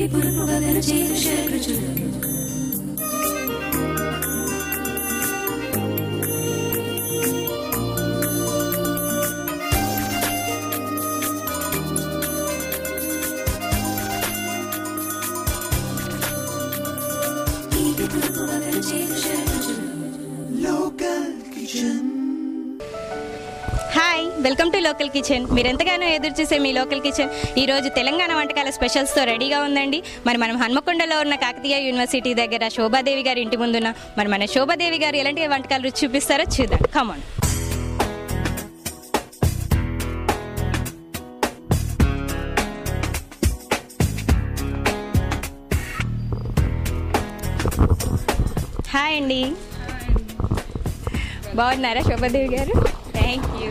Hi, welcome to local kitchen. మీరు ఎంతగానో ఎదురు చూసే మీ లోకల్ కిచెన్ ఈరోజు తెలంగాణ వంటకాల స్పెషల్స్తో రెడీగా ఉందండి. మనం హన్మకొండలో ఉన్న కాకతీయ యూనివర్సిటీ దగ్గర శోభాదేవి గారి ఇంటి ముందున్న మన శోభాదేవి గారు ఎలాంటి వంటకాలు రుచి చూపిస్తారో చూద్దాం. కమాన్. హాయ్ అండి, బాగున్నారా శోభాదేవి గారు? Thank you.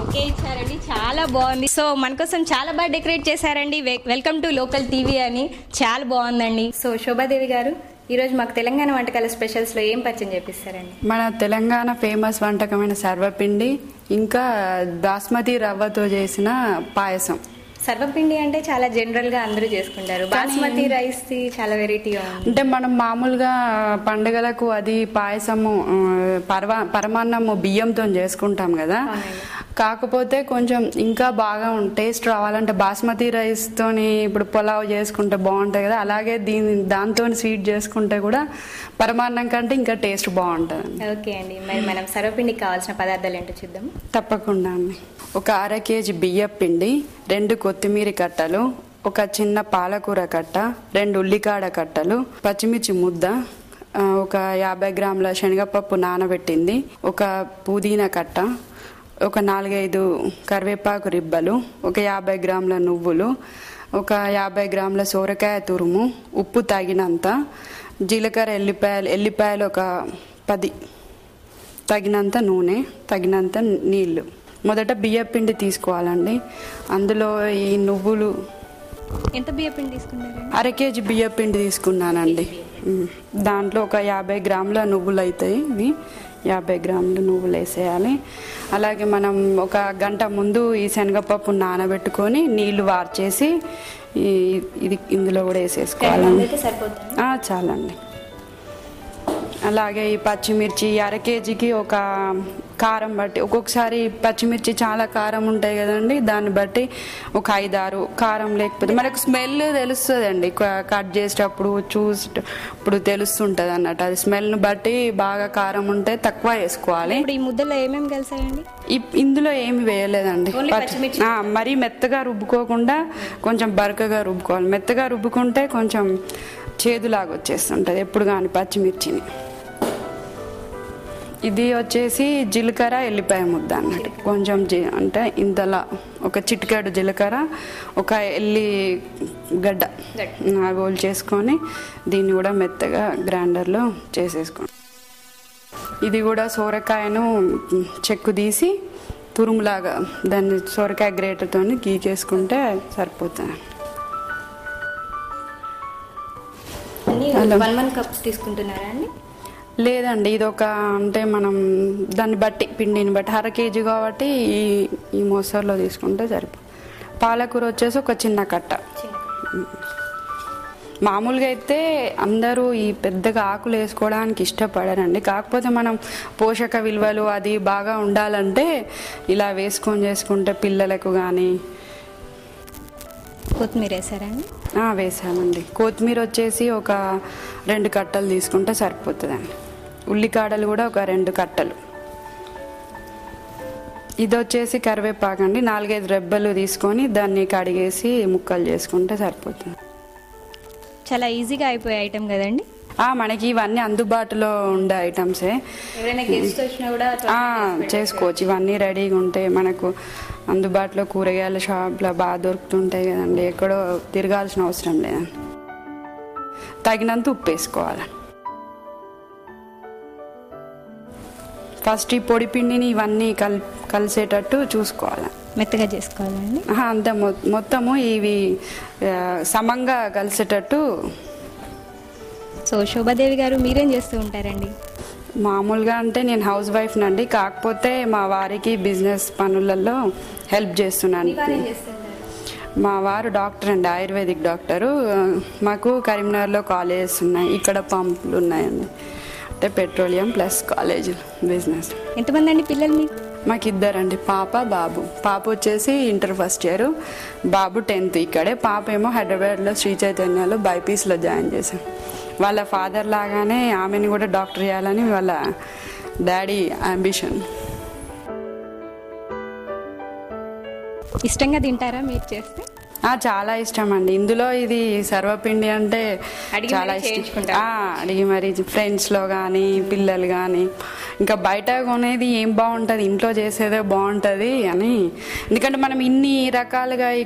ఓకే ఇచ్చారండి, చాలా బాగుంది. సో మన కోసం చాలా బాగా డెకరేట్ చేశారండి. వెల్కమ్ టు లోకల్ టీవీ అని, చాలా బాగుందండి. సో శోభాదేవి గారు, ఈరోజు మాకు తెలంగాణ వంటకాల స్పెషల్స్లో ఏం పరిచయం చేపిస్తారండి? మన తెలంగాణ ఫేమస్ వంటకమైన సర్వపిండి, ఇంకా బాస్మతి రవ్వతో చేసిన పాయసం. సర్వపిండి అంటే చాలా జనరల్ గా అందరూ చేసుకుంటారు. బాస్మతి రైస్ చాలా వెరైటీగా అంటే మనం మామూలుగా పండుగలకు అది పాయసము పరమాన్నము బియ్యంతో చేసుకుంటాం కదా. కాకపోతే కొంచెం ఇంకా బాగా టేస్ట్ రావాలంటే బాస్మతి రైస్ తోని ఇప్పుడు పులావ్ చేసుకుంటే బాగుంటాయి కదా, అలాగే దాంతో స్వీట్ చేసుకుంటే కూడా పరమాన్నం కంటే ఇంకా టేస్ట్ బాగుంటుంది. ఓకే అండి, మరి మనం సర్వపిండికి కావాల్సిన పదార్థాలు ఏంటో చూద్దాం. తప్పకుండా అండి. ఒక 1/2 కేజీ బియ్యం పిండి, 2 కొత్తిమీర కట్టలు, ఒక చిన్న పాలకూర కట్ట, 2 ఉల్లికాడ కట్టలు, పచ్చిమిర్చి ముద్ద, ఒక 50 గ్రాముల శనగపప్పు నానబెట్టింది, ఒక పుదీనా కట్ట, ఒక 4-5 కరివేపాకు రిబ్బలు, ఒక 50 గ్రాముల నువ్వులు, ఒక 50 గ్రాముల సోరకాయ తురుము, ఉప్పు తగినంత, జీలకర్ర, ఎల్లిపాయలు ఒక 10, తగినంత నూనె, తగినంత నీళ్లు. మొదట బియ్యం పిండి తీసుకోవాలండి. అందులో ఈ నువ్వులు, ఎంత బియ్యం పిండి తీసుకున్నారు? 1/2 కేజీ బియ్యం పిండి తీసుకున్నానండి. దాంట్లో ఒక 50 గ్రాముల నువ్వులు అవుతాయి. ఇవి 50 గ్రాముల నువ్వులు వేసేయాలి. అలాగే మనం ఒక గంట ముందు ఈ శనగపప్పు నానబెట్టుకొని నీళ్లు వార్చేసి ఇది ఇందులో కూడా వేసేసుకోవాలండి. చాలండి. అలాగే ఈ పచ్చిమిర్చి 1/2 కేజీకి ఒక కారం బట్టి, ఒక్కొక్కసారి పచ్చిమిర్చి చాలా కారం ఉంటాయి కదండి, దాన్ని బట్టి ఒక 5-6, కారం లేకపోతే మనకు స్మెల్ తెలుస్తుంది అండి, కట్ చేసేటప్పుడు చూసేటప్పుడు తెలుస్తుంటుంది అన్నట్టు. అది స్మెల్ని బట్టి బాగా కారం ఉంటే తక్కువ వేసుకోవాలి. ఈ ముద్దలో ఏమేమి కలిసాయండి? ఇందులో ఏమి వేయలేదండి. మరీ మెత్తగా రుబ్బుకోకుండా కొంచెం బరకగా రుబ్బుకోవాలి. మెత్తగా రుబ్బుకుంటే కొంచెం చేదులాగా వచ్చేస్తుంటుంది ఎప్పుడు కానీ పచ్చిమిర్చిని. ఇది వచ్చేసి జీలకర్ర, ఎల్లిపాయ ముద్ద అన్నట్టు. కొంచెం అంటే ఇంతలా ఒక చిటికెడు జీలకర్ర, ఒక ఎల్లిగడ్డ గోల్ చేసుకొని దీన్ని కూడా మెత్తగా గ్రైండర్లో చేసేసుకోండి. ఇది కూడా సోరకాయను చెక్కు తీసి తురుములాగా దాన్ని సోరకాయ గ్రేటర్తో గీకేసుకుంటే సరిపోతుంది. 1 కప్ తీసుకుంటున్నారా అండి? లేదండి, ఇది ఒక అంటే మనం దాన్ని బట్టి పిండిని బట్టి 1/2 కేజీ కాబట్టి ఈ మోసర్లో తీసుకుంటే సరిపోతుంది. పాలకూర వచ్చేసి ఒక చిన్న కట్ట. మామూలుగా అయితే అందరూ ఈ పెద్దగా ఆకులు వేసుకోవడానికి ఇష్టపడరండి. కాకపోతే మనం పోషక విలువలు అది బాగా ఉండాలంటే ఇలా వేసుకొని చేసుకుంటే పిల్లలకు కానీ. కొత్తిమీర వేసారండి? వేసామండి. కొత్తిమీర వచ్చేసి ఒక 2 కట్టలు తీసుకుంటే సరిపోతుందండి. ఉల్లికాడలు కూడా ఒక 2 కట్టలు. ఇది వచ్చేసి కరివేపాకు అండి, 4-5 రెబ్బలు తీసుకొని దాన్ని కడిగేసి ముక్కలు చేసుకుంటే సరిపోతుంది. చాలా ఈజీగా అయిపోయే ఐటమ్ కదండి. మనకి ఇవన్నీ అందుబాటులో ఉండే ఐటమ్సే. చేసుకోవచ్చు. ఇవన్నీ రెడీగా ఉంటే మనకు అందుబాటులో కూరగాయల షాప్లో బాగా దొరుకుతుంటాయి కదండి, ఎక్కడో తిరగాల్సిన అవసరం లేదండి. తగినంత ఉప్పు వేసుకోవాలి. ఫస్ట్ ఈ పొడి పిండిని ఇవన్నీ కలిసేటట్టు చూసుకోవాలి, మెత్తగా చేసుకోవాలండి. అంతే, మొత్తము ఇవి సమంగా కలిసేటట్టు. సో శోభాదేవి గారు, మీరేం చేస్తూ ఉంటారండి? మామూలుగా అంటే నేను హౌస్ వైఫ్ నండి, కాకపోతే మా వారికి బిజినెస్ పనులలో హెల్ప్ చేస్తున్నాను. మా వారు డాక్టర్ అండి, ఆయుర్వేదిక్ డాక్టరు. మాకు కరీంనగర్లో కాలేజెస్ ఉన్నాయి, ఇక్కడ పంపులు ఉన్నాయండి. అంటే పెట్రోలియం ప్లస్ కాలేజ్ బిజినెస్. ఎంతమంది అండి పిల్లలు మీకు? మాకు ఇద్దరండి, పాప బాబు. పాప వచ్చేసి ఇంటర్ ఫస్ట్ ఇయర్, బాబు 10th ఇక్కడే. పాప ఏమో హైదరాబాద్లో శ్రీ చైతన్యలో బైపీస్లో జాయిన్ చేశాం. వాళ్ళ ఫాదర్ లాగానే ఆమెను కూడా డాక్టర్ చేయాలని వాళ్ళ డాడీ అంబిషన్. ఇష్టంగా తింటారా మీరు చేస్తే? చాలా ఇష్టం అండి. ఇందులో ఇది సర్వపిండి అంటే చాలా ఇష్టం. అడిగి మరి ఫ్రెండ్స్లో కానీ పిల్లలు కానీ, ఇంకా బయట కొనేది ఏం బాగుంటుంది, ఇంట్లో చేసేదే బాగుంటుంది అని. ఎందుకంటే మనం ఇన్ని రకాలుగా ఈ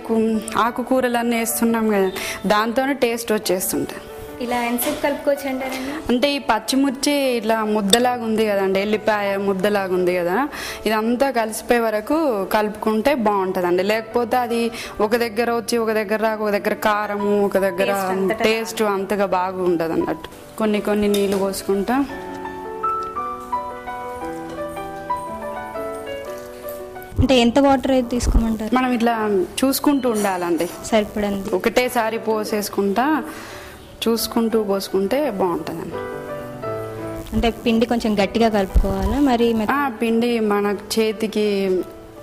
ఆకుకూరలన్నీ వేస్తున్నాం కదా, దాంతోనే టేస్ట్ వచ్చేస్తుంటుంది. ఇలా ఎంతసేపు కలుపుకోవచ్చు అంటారండి? అంటే ఈ పచ్చిమిర్చి ఇట్లా ముద్దలాగా ఉంది కదండి, ఎల్లిపాయ ముద్దలాగా ఉంది కదా, ఇదంతా కలిసిపోయే వరకు కలుపుకుంటే బాగుంటుందండి. లేకపోతే అది ఒక దగ్గర వచ్చి ఒక దగ్గర రాక, ఒక దగ్గర కారము, ఒక దగ్గర టేస్ట్ అంతగా బాగా ఉండదు అన్నట్టు. కొన్ని నీళ్ళు పోసుకుంటా. అంటే ఎంత వాటర్ అయితే తీసుకోమంటారు? మనం ఇట్లా చూసుకుంటూ ఉండాలండి, సరిపడండి. ఒకటేసారి పోసేసుకుంటా చూసుకుంటూ పోసుకుంటే బాగుంటుందండి. అంటే పిండి కొంచెం గట్టిగా కలుపుకోవాలా మరి? పిండి మన చేతికి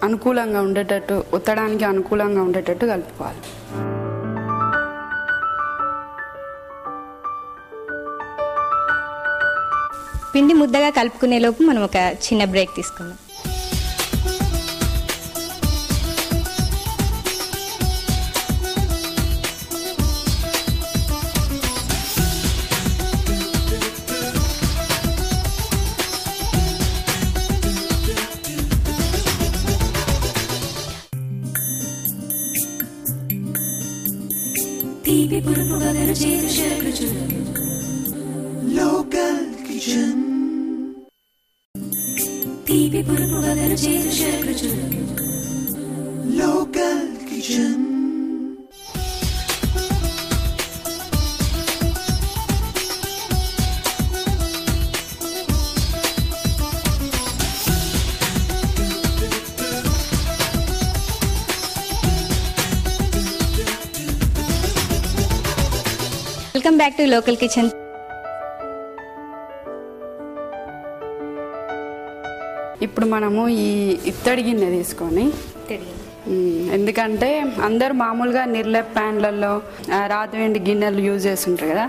అనుకూలంగా ఉండేటట్టు, ఉత్తడానికి అనుకూలంగా ఉండేటట్టు కలుపుకోవాలి. పిండి ముద్దగా కలుపుకునే లోపు మనం ఒక చిన్న బ్రేక్ తీసుకుందాం. Local Kitchen. Local Kitchen. Welcome back to local kitchen. ఇప్పుడు మనము ఈ ఇత్తడి గిన్నె తీసుకొని, ఎందుకంటే అందరు మామూలుగా నిర్లెప్ ప్యాన్లలో రాతి వెండి గిన్నెలు యూజ్ చేస్తుంటారు కదా,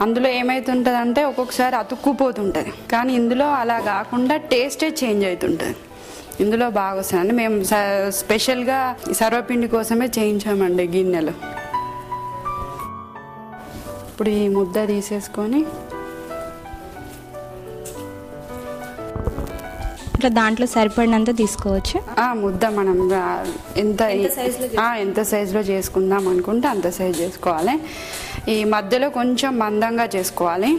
అందులో ఏమవుతుంటుందంటే ఒక్కొక్కసారి అతుక్కుపోతుంటుంది. కానీ ఇందులో అలా కాకుండా టేస్టే చేంజ్ అవుతుంటుంది, ఇందులో బాగా వస్తుందండి. మేము స్పెషల్గా సర్వపిండి కోసమే చేయించామండి గిన్నెలు. ఇప్పుడు ఈ ముద్ద తీసేసుకొని ఇట్లా దాంట్లో సరిపడినంత తీసుకోవచ్చు. ముద్ద మనం ఎంత సైజులో చేసుకుందాం అనుకుంటే అంత సైజు చేసుకోవాలి. ఈ మధ్యలో కొంచెం మందంగా చేసుకోవాలి,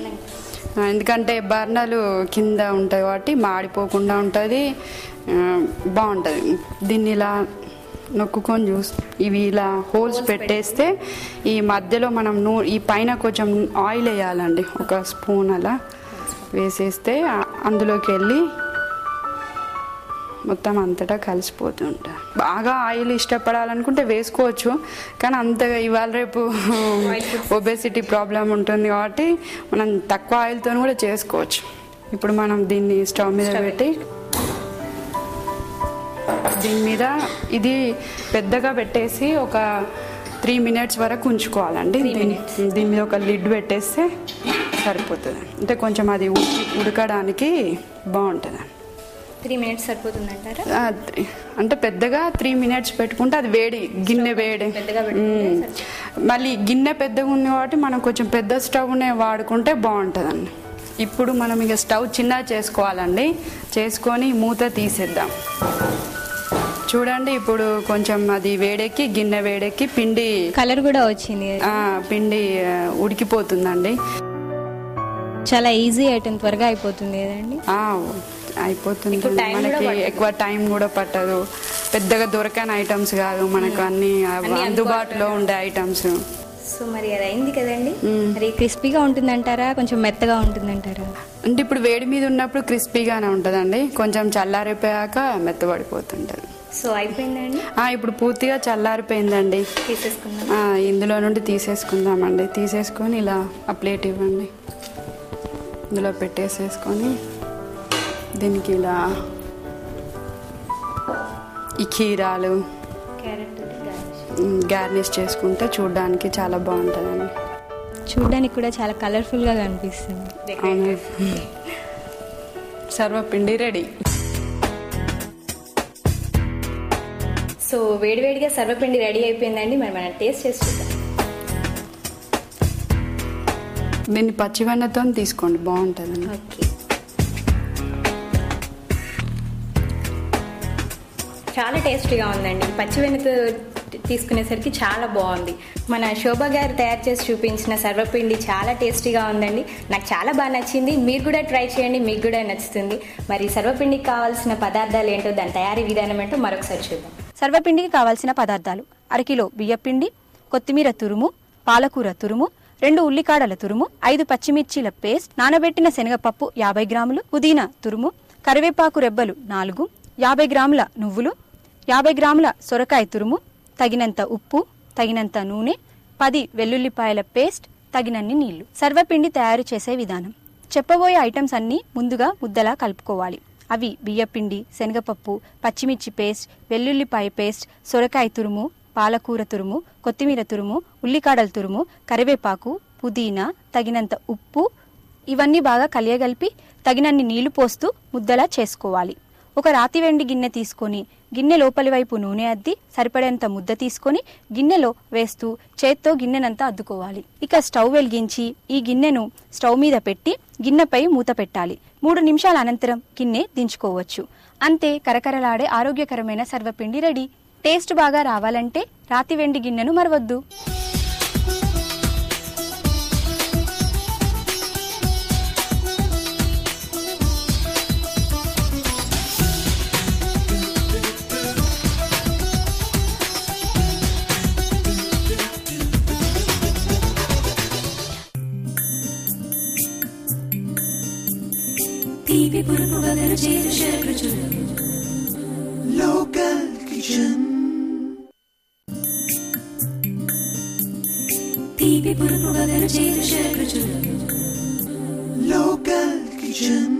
ఎందుకంటే బర్నలు కింద ఉంటాయి కాబట్టి మాడిపోకుండా ఉంటుంది, బాగుంటుంది. దీన్ని ఇలా నొక్కుకొని ఇవి ఇలా హోల్స్ పెట్టేస్తే ఈ మధ్యలో మనం ఈ పైన కొంచెం ఆయిల్ వేయాలండి, ఒక స్పూన్ అలా వేసేస్తే అందులోకి వెళ్ళి మొత్తం అంతటా కలిసిపోతూ ఉంటాయి. బాగా ఆయిల్ ఇష్టపడాలనుకుంటే వేసుకోవచ్చు, కానీ అంతగా ఇవాళ రేపు ఒబేసిటీ ప్రాబ్లం ఉంటుంది కాబట్టి మనం తక్కువ ఆయిల్తో కూడా చేసుకోవచ్చు. ఇప్పుడు మనం దీన్ని స్టవ్ మీద పెట్టి దీని మీద ఇది పెద్దగా పెట్టేసి ఒక 3 minutes వరకు ఉంచుకోవాలండి. దీని మీద ఒక లిడ్ పెట్టేస్తే సరిపోతుంది, అంటే కొంచెం అది ఉడకడానికి బాగుంటుంది. 3 minutes సరిపోతుంది అంటారా? అంటే పెద్దగా 3 minutes పెట్టుకుంటే అది వేడి, గిన్నె వేడి. మళ్ళీ గిన్నె పెద్దగా ఉంది కాబట్టి మనం కొంచెం పెద్ద స్టవ్నే వాడుకుంటే బాగుంటుందండి. ఇప్పుడు మనం ఇక స్టవ్ చిన్నగా చేసుకోవాలండి, చేసుకొని మూత తీసేద్దాం. చూడండి ఇప్పుడు కొంచెం అది వేడెక్కి, గిన్నె వేడెక్కి పిండి కలర్ కూడా వచ్చింది, పిండి ఉడికిపోతుందండి. చాలా ఈజీ ఐటమ్, త్వరగా అయిపోతుంది కదండి. అయిపోతుంది, మనకి ఎక్కువ టైం కూడా పట్టదు, పెద్దగా దొరకని ఐటమ్స్ కాదు, మనకు అన్ని అందుబాటులో ఉండే ఐటమ్స్. సో మరి అది అయింది కదండి, మరి క్రిస్పీగా ఉంటుందంటారా కొంచెం మెత్తగా ఉంటుందంటారా? అంటే ఇప్పుడు వేడి మీద ఉన్నప్పుడు క్రిస్పీగానే ఉంటుందండి, కొంచెం చల్లారిపోయాక మెత్తబడిపోతుంటుంది. సో అయిపోయిందండి, ఇప్పుడు పూర్తిగా చల్లారిపోయిందండి. తీసేసుకుందాం. ఇందులో నుండి తీసేసుకుందామండి. తీసేసుకొని ఇలా ఆ ప్లేట్ ఇవ్వండి, ఇందులో పెట్టేసేసుకొని దీనికి ఇలా ఈ కీరాలు క్యారెట్ గార్నిష్ చేసుకుంటే చూడడానికి చాలా బాగుంటుందండి. చూడడానికి కూడా చాలా కలర్ఫుల్గా కనిపిస్తుంది. సర్వపిండి రెడీ. సో వేడివేడిగా సర్వపిండి రెడీ అయిపోయిందండి. మరి మనం టేస్ట్ చేసి చూద్దాం. దీన్ని పచ్చివెన్నతో తీసుకోండి, బాగుంటుందండి. ఓకే, చాలా టేస్టీగా ఉందండి. పచ్చివెన్నతో తీసుకునేసరికి చాలా బాగుంది. మన శోభ గారు తయారు చేసి చూపించిన సర్వపిండి చాలా టేస్టీగా ఉందండి. నాకు చాలా బాగా నచ్చింది. మీరు కూడా ట్రై చేయండి, మీకు కూడా నచ్చుతుంది. మరి సర్వపిండికి కావాల్సిన పదార్థాలు ఏంటో, దాని తయారీ విధానం ఏంటో మరొకసారి చూద్దాం. సర్వపిండికి కావాల్సిన పదార్థాలు: అరకిలో బియ్యపిండి, కొత్తిమీర తురుము, పాలకూర తురుము, 2 ఉల్లికాడల తురుము, 5 పచ్చిమిర్చీల పేస్ట్, నానబెట్టిన శనగపప్పు 50 గ్రాములు, పుదీనా తురుము, కరివేపాకు రెబ్బలు 4, 50 గ్రాముల నువ్వులు, 50 గ్రాముల సొరకాయ తురుము, తగినంత ఉప్పు, తగినంత నూనె, 10 వెల్లుల్లిపాయల పేస్ట్, తగినన్ని నీళ్లు. సర్వపిండి తయారు చేసే విధానం: చెప్పబోయే ఐటమ్స్ అన్నీ ముందుగా ముద్దలా కలుపుకోవాలి. అవి బియ్యపిండి, శనగపప్పు, పచ్చిమిర్చి పేస్ట్, వెల్లుల్లిపాయ పేస్ట్, సొరకాయ తురుము, పాలకూర తురుము, కొత్తిమీర తురుము, ఉల్లికాడల తురుము, కరివేపాకు, పుదీనా, తగినంత ఉప్పు. ఇవన్నీ బాగా కలియగలిపి తగినన్ని నీళ్లు పోస్తూ ముద్దలా చేసుకోవాలి. ఒక రాతి వెండి గిన్నె తీసుకొని గిన్నె లోపలి వైపు నూనె అద్ది సరిపడేంత ముద్ద తీసుకొని గిన్నెలో వేస్తూ చేత్తో గిన్నెనంతా అద్దుకోవాలి. ఇక స్టవ్ వెలిగించి ఈ గిన్నెను స్టవ్ మీద పెట్టి గిన్నెపై మూత పెట్టాలి. 3 నిమిషాల అనంతరం గిన్నె దించుకోవచ్చు. అంతే, కరకరలాడే ఆరోగ్యకరమైన సర్వపిండి రెడీ. టేస్ట్ బాగా రావాలంటే రాతి వెండి గిన్నెను మరవద్దు. Local kitchen. Local kitchen.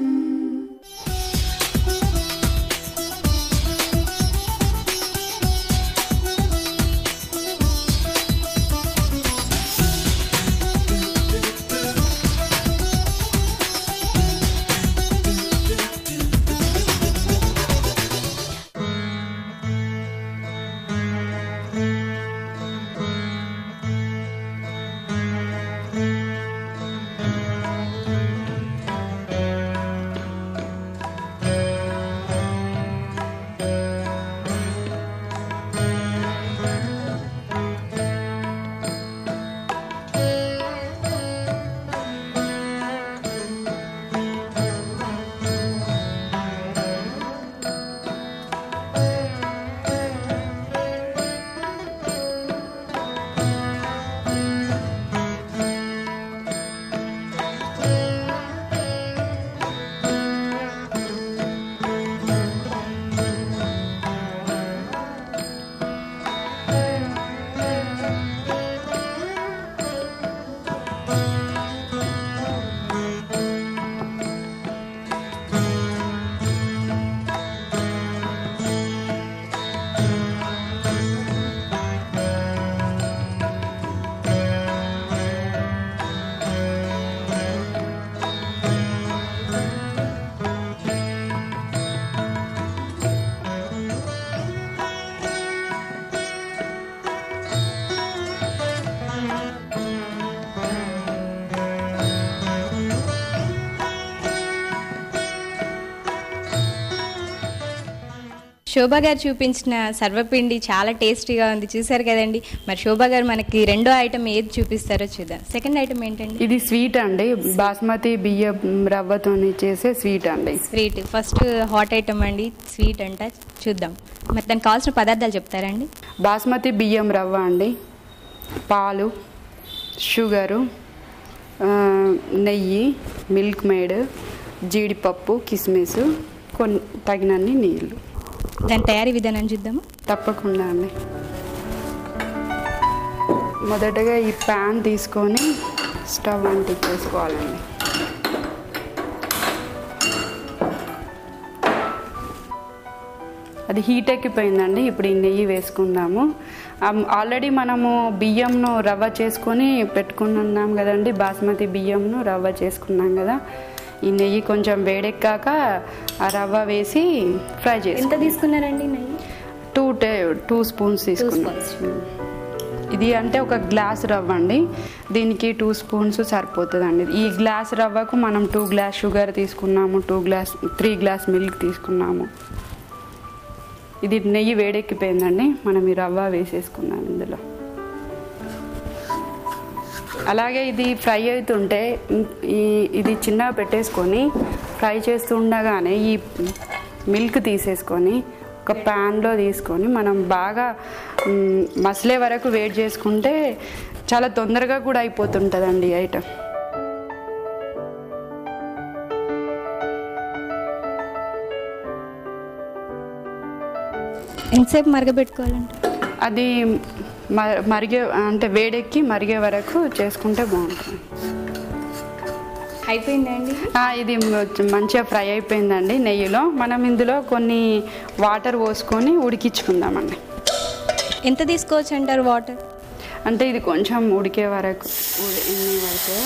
శోభ గారు చూపించిన సర్వపిండి చాలా టేస్టీగా ఉంది, చూసారు కదండి. మరి శోభ గారు మనకి రెండో ఐటమ్ ఏది చూపిస్తారో చూద్దాం. సెకండ్ ఐటమ్ ఏంటండి? ఇది స్వీట్ అండి, బాస్మతి బియ్యం రవ్వతో చేసే స్వీట్ అండి. స్వీట్ ఫస్ట్ హాట్ ఐటమ్ అండి, స్వీట్ అంట, చూద్దాం. మరి దానికి కావాల్సిన పదార్థాలు చెప్తారండి? బాస్మతి బియ్యం రవ్వ అండి, పాలు, షుగరు, నెయ్యి, మిల్క్ మేడ్, జీడిపప్పు, కిస్మిస్, కొన్ని తగినన్ని నీళ్ళు. దాని తయారీ విధానం చూద్దాము. తప్పకుండా అండి. మొదటగా ఈ ప్యాన్ తీసుకొని స్టవ్ అంటించేసుకోవాలండి. అది హీట్ ఎక్కిపోయిందండి. ఇప్పుడు ఈ నెయ్యి వేసుకుందాము. ఆల్రెడీ మనము బియ్యంను రవ్వ చేసుకొని పెట్టుకున్నాం కదండి, బాస్మతి బియ్యంను రవ్వ చేసుకున్నాం కదా. ఈ నెయ్యి కొంచెం వేడెక్కాక ఆ రవ్వ వేసి ఫ్రై చేసి. ఎంత తీసుకున్నారండి నెయ్యి? 2 స్పూన్స్ తీసుకున్నాం. ఇది అంటే ఒక గ్లాస్ రవ్వ అండి, దీనికి 2 స్పూన్స్ సరిపోతుందండి. ఈ గ్లాస్ రవ్వకు మనం 2 గ్లాస్ షుగర్ తీసుకున్నాము, 3 గ్లాస్ మిల్క్ తీసుకున్నాము. ఇది నెయ్యి వేడెక్కిపోయిందండి, మనం ఈ రవ్వ వేసేసుకున్నాం ఇందులో. అలాగే ఇది ఫ్రై అవుతుంటే ఇది చిన్నగా పెట్టేసుకొని ఫ్రై చేస్తూ ఉండగానే ఈ మిల్క్ తీసేసుకొని ఒక ప్యాన్లో తీసుకొని మనం బాగా మసలే వరకు వేడి చేసుకుంటే చాలా తొందరగా కూడా అయిపోతుంటుందండి ఐటమ్. ఎంతసేపు మరగబెట్టుకోవాలంటే? అది మరిగే అంటే వేడెక్కి మరిగే వరకు చేసుకుంటే బాగుంటుంది. అయిపోయిందండి. ఇది మంచిగా ఫ్రై అయిపోయిందండి నెయ్యిలో. మనం ఇందులో కొన్ని వాటర్ పోసుకొని ఉడికించుకుందామండి. ఎంత తీసుకోవచ్చు అంటారు వాటర్? అంటే ఇది కొంచెం ఉడికే వరకు ఎన్ని వరకు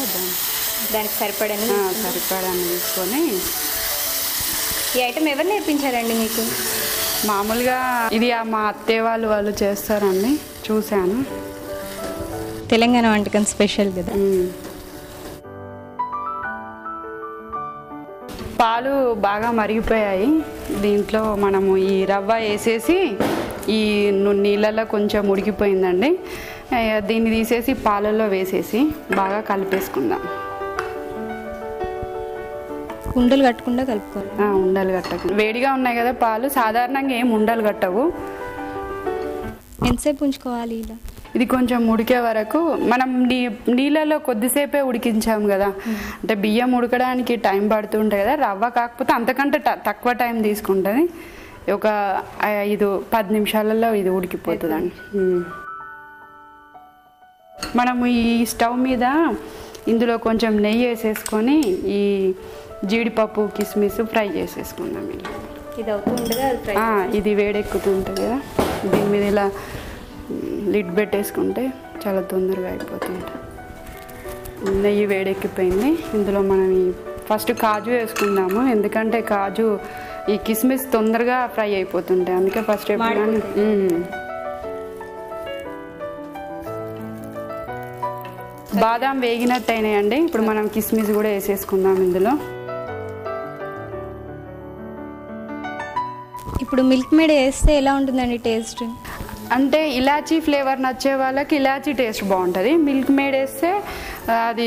దానికి సరిపడని సరిపడాన్ని తీసుకొని. ఈ ఐటమ్ ఎవరు నేర్పించారండి మీకు? మామూలుగా ఇది మా అత్తయ్య వాళ్ళు చేస్తారండి, చూశాను. తెలంగాణ వంటకం స్పెషల్ కదా. పాలు బాగా మరిగిపోయాయి. దీంట్లో మనము ఈ రవ్వ వేసేసి ఈ నీళ్ళలో కొంచెం ఉడికిపోయిందండి. దీన్ని తీసేసి పాలల్లో వేసేసి బాగా కలిపేసుకుందాం. ఉండలు కట్టకుండా కలుపుకోవాలి. ఉండలు కట్టకుండా, వేడిగా ఉన్నాయి కదా పాలు, సాధారణంగా ఏం ఉండలు కట్టవు. ఎంతసేపు ఉంచుకోవాలి ఇలా? ఇది కొంచెం ఉడికే వరకు మనం నీళ్ళలో కొద్దిసేపే ఉడికించాము కదా, అంటే బియ్యం ఉడకడానికి టైం పడుతుంటాయి కదా, రవ్వ కాకపోతే అంతకంటే తక్కువ టైం తీసుకుంటుంది. ఒక 5-10 నిమిషాలలో ఇది ఉడికిపోతుందండి. మనము ఈ స్టవ్ మీద ఇందులో కొంచెం నెయ్యి వేసేసుకొని ఈ జీడిపప్పు కిస్మిస్ ఫ్రై చేసేసుకుందాం. ఇది వేడెక్కుతుంటుంది కదా, దీని మీద ఇలా లిడ్ పెట్టేసుకుంటే చాలా తొందరగా అయిపోతుంది. నెయ్యి వేడెక్కిపోయింది. ఇందులో మనం ఫస్ట్ కాజు వేసుకుందాము, ఎందుకంటే కాజు ఈ కిస్మిస్ తొందరగా ఫ్రై అయిపోతుంటాయి, అందుకే ఫస్ట్ బాదాం వేగినట్టు అయినాయండి. ఇప్పుడు మనం కిస్మిస్ కూడా వేసేసుకుందాం ఇందులో. ఇప్పుడు మిల్క్ మేడ్ వేస్తే ఎలా ఉంటుందండి టేస్ట్? అంటే ఇలాచీ ఫ్లేవర్ నచ్చే వాళ్ళకి ఇలాచీ టేస్ట్ బాగుంటుంది. మిల్క్ మేడ్ వేస్తే అది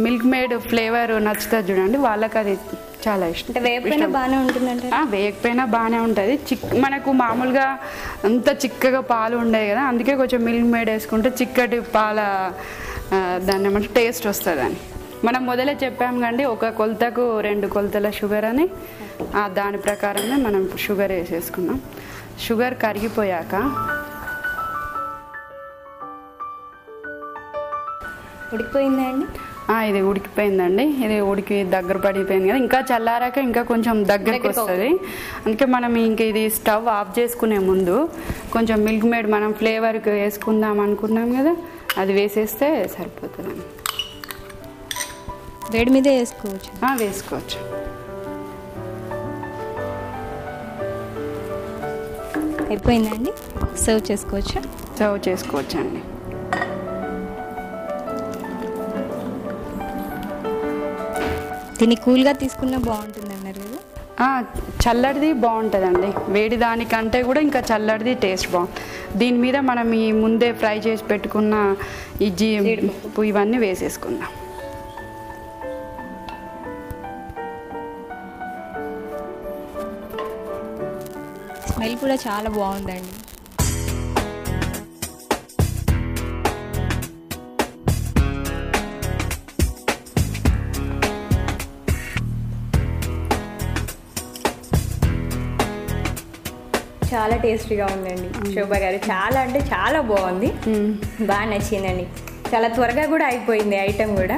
మిల్క్ మేడ్ ఫ్లేవర్ నచ్చుతుంది చూడండి, వాళ్ళకి అది చాలా ఇష్టం. వేయకపోయినా బాగానే ఉంటుందంటే? వేయకపోయినా బాగానే ఉంటుంది. మనకు మామూలుగా అంత చిక్కగా పాలు ఉండేవి కదా, అందుకే కొంచెం మిల్క్ మేడ్ వేసుకుంటే చిక్కటి పాల దాన్ని ఏమంటే టేస్ట్ వస్తుంది అని. మనం మొదలే చెప్పాము కండి, ఒక కొలతకు 2 కొలతల షుగర్ అని, దాని ప్రకారమే మనం షుగర్ వేసేసుకున్నాం. షుగర్ కరిగిపోయాక ఉడికిపోయిందా అండి? ఇది ఉడికిపోయిందండి. ఇది ఉడికి దగ్గర పడిపోయింది కదా, ఇంకా చల్లారాక ఇంకా కొంచెం దగ్గరికి వస్తుంది. అందుకే మనం ఇంక ఇది స్టవ్ ఆఫ్ చేసుకునే ముందు కొంచెం మిల్క్ మేడ్ మనం ఫ్లేవర్కి వేసుకుందాం అనుకున్నాం కదా, అది వేసేస్తే సరిపోతుందండి. వేడి మీదే వేసుకోవచ్చు? వేసుకోవచ్చు. అయిపోయిందండి, సర్వ్ చేసుకోవచ్చు? సర్వ్ చేసుకోవచ్చు అండి. దీన్ని కూల్గా తీసుకున్నా బాగుంటుంది అన్నారు కదా. చల్లడిది బాగుంటుందండి, వేడి దానికంటే కూడా ఇంకా చల్లడిది టేస్ట్ బాగుంటుంది. దీని మీద మనం ఈ ముందే ఫ్రై చేసి పెట్టుకున్న ఈ జీడిపప్పు ఇవన్నీ వేసేసుకుందాం. స్మెల్ కూడా చాలా బాగుందండి. చాలా టేస్టీగా ఉందండి శోభ గారు, చాలా అంటే చాలా బాగుంది, బాగా నచ్చిందండి. చాలా త్వరగా కూడా అయిపోయింది ఐటెం కూడా,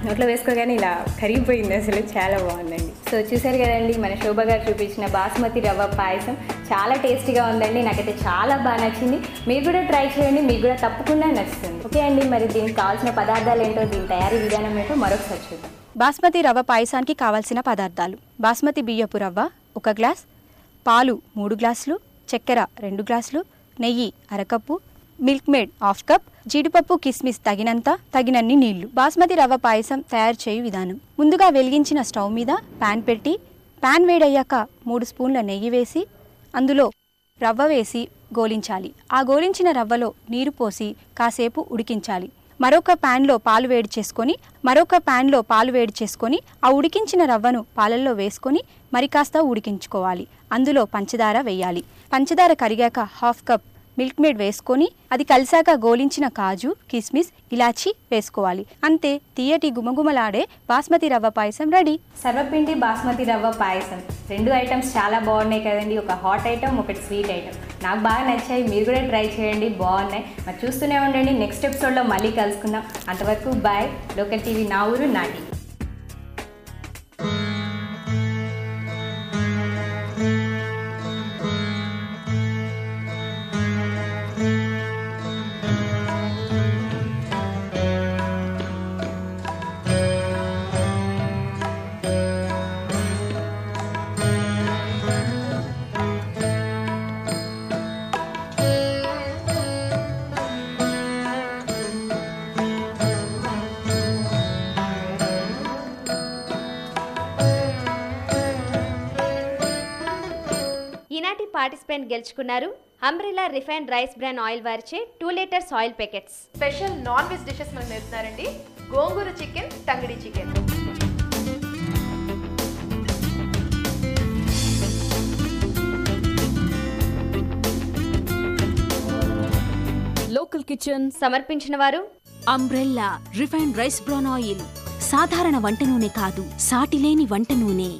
నోట్లో వేసుకోగానే ఇలా కరిగిపోయింది అసలు, చాలా బాగుందండి. సో చూసారు కదండి మన శోభ గారు చూపించిన బాస్మతి రవ్వ పాయసం, చాలా టేస్టీగా ఉందండి, నాకైతే చాలా బాగా నచ్చింది. మీరు కూడా ట్రై చేయండి, మీకు కూడా తప్పకుండా నచ్చుతుంది. ఓకే అండి, మరి దీనికి కావాల్సిన పదార్థాలు ఏంటో, దీని తయారీ విధానం ఏంటో మరొకసారి చూద్దాం. బాస్మతి రవ్వ పాయసానికి కావాల్సిన పదార్థాలు: బాస్మతి బియ్యపు రవ్వ 1 గ్లాస్, పాలు 3 గ్లాసులు, చక్కెర 2 గ్లాసులు, నెయ్యి 1/2 కప్పు, మిల్క్ మేడ్ 1/2 కప్, జీడిపప్పు కిస్మిస్ తగినన్ని నీళ్లు. బాస్మతి రవ్వ పాయసం తయారు చేయు విధానం: ముందుగా వెలిగించిన స్టవ్ మీద పాన్ పెట్టి, పాన్ వేడయ్యాక 3 స్పూన్ల నెయ్యి వేసి అందులో రవ్వ వేసి గోలించాలి. ఆ గోలించిన రవ్వలో నీరు పోసి కాసేపు ఉడికించాలి. మరొక ప్యాన్లో పాలు వేడి చేసుకొని ఆ ఉడికించిన రవ్వను పాలల్లో వేసుకొని మరి కాస్త ఉడికించుకోవాలి. అందులో పంచదార వేయాలి. పంచదార కరిగాక 1/2 కప్ మిల్క్ మేడ్ వేసుకొని అది కలిసాక గోలించిన కాజు, కిస్మిస్, ఇలాచి వేసుకోవాలి. అంతే, తీయటి గుమగుమలాడే బాస్మతి రవ్వ పాయసం రెడీ. సర్వపిండి బాస్మతి రవ్వ పాయసం 2 ఐటమ్స్ చాలా బాగున్నాయి కదండి, ఒక హాట్ ఐటమ్, ఒకటి స్వీట్ ఐటమ్. నాకు బాగా నచ్చాయి, మీరు కూడా ట్రై చేయండి, బాగున్నాయి. మరి చూస్తూనే ఉండండి, నెక్స్ట్ ఎపిసోడ్లో మళ్ళీ కలుసుకుందాం. అంతవరకు బాయ్. లోకల్ టీవీ, నా ఊరు నా టీవీ. ఈనాటి పార్టిసిపెంట్ గెలుచుకున్నారు umbrella refined rice bran oil వారిచే 2 litres oil packets. Special non veg dishes మనకు నేర్పుతున్నారండి. Gongura chicken, Thangidi chicken. Local kitchen సమర్పించిన వారు umbrella refined rice bran oil. సాధారణ వంట నూనె కాదు, సాటిలేని వంట నూనె.